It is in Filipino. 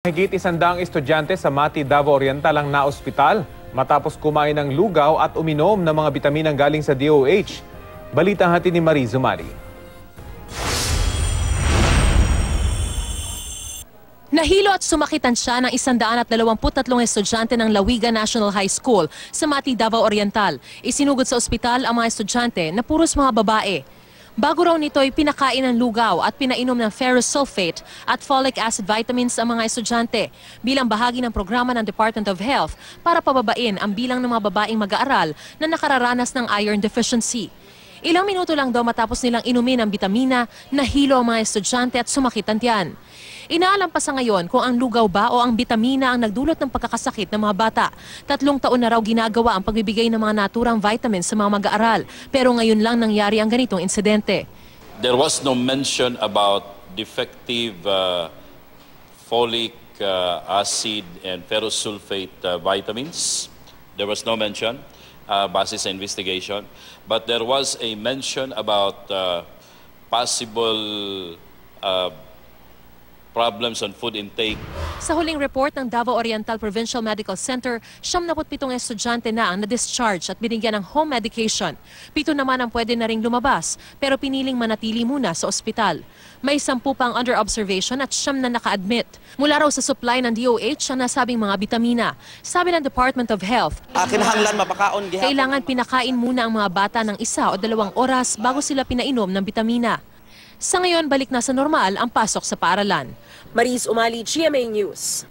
Higit 100 estudyante sa Mati, Davao Oriental ang naospital matapos kumain ng lugaw at uminom ng mga bitaminang galing sa DOH. Balitang hatid ni Marie Zumari. Nahilo at sumakitan siya ng 123 estudyante ng Lawigan National High School sa Mati, Davao Oriental. Isinugod sa ospital ang mga estudyante na puros mga babae. Bago raw nito'y pinakain ng lugaw at pinainom ng ferrous sulfate at folic acid vitamins ang mga estudyante bilang bahagi ng programa ng Department of Health para pababain ang bilang ng mga babaeng mag-aaral na nakararanas ng iron deficiency. Ilang minuto lang daw matapos nilang inumin ang bitamina, nahilo ang mga estudyante at sumakit ang tiyan. Inaalam pa sa ngayon kung ang lugaw ba o ang bitamina ang nagdulot ng pagkakasakit ng mga bata. 3 taon na raw ginagawa ang pagbibigay ng mga naturang vitamins sa mga mag-aaral. Pero ngayon lang nangyari ang ganitong insidente. There was no mention about defective folic acid and ferrous sulfate vitamins. There was no mention base sa investigation. But there was a mention about possible problems on food intake. Sa huling report ng Davao Oriental Provincial Medical Center, 77 estudyante na ang na-discharge at binigyan ng home medication. 7 naman ang pwede na ring lumabas, pero piniling manatili muna sa ospital. May 10 pang under observation at 9 na naka-admit. Mula raw sa supply ng DOH ang nasabing mga bitamina. Sabi ng Department of Health, kinahanglan mapakaon gihapon. Kailangan pinakain muna ang mga bata ng 1 o 2 oras bago sila pinainom ng bitamina. Sa ngayon, balik na sa normal ang pasok sa paaralan. Marie Zumari, GMA News.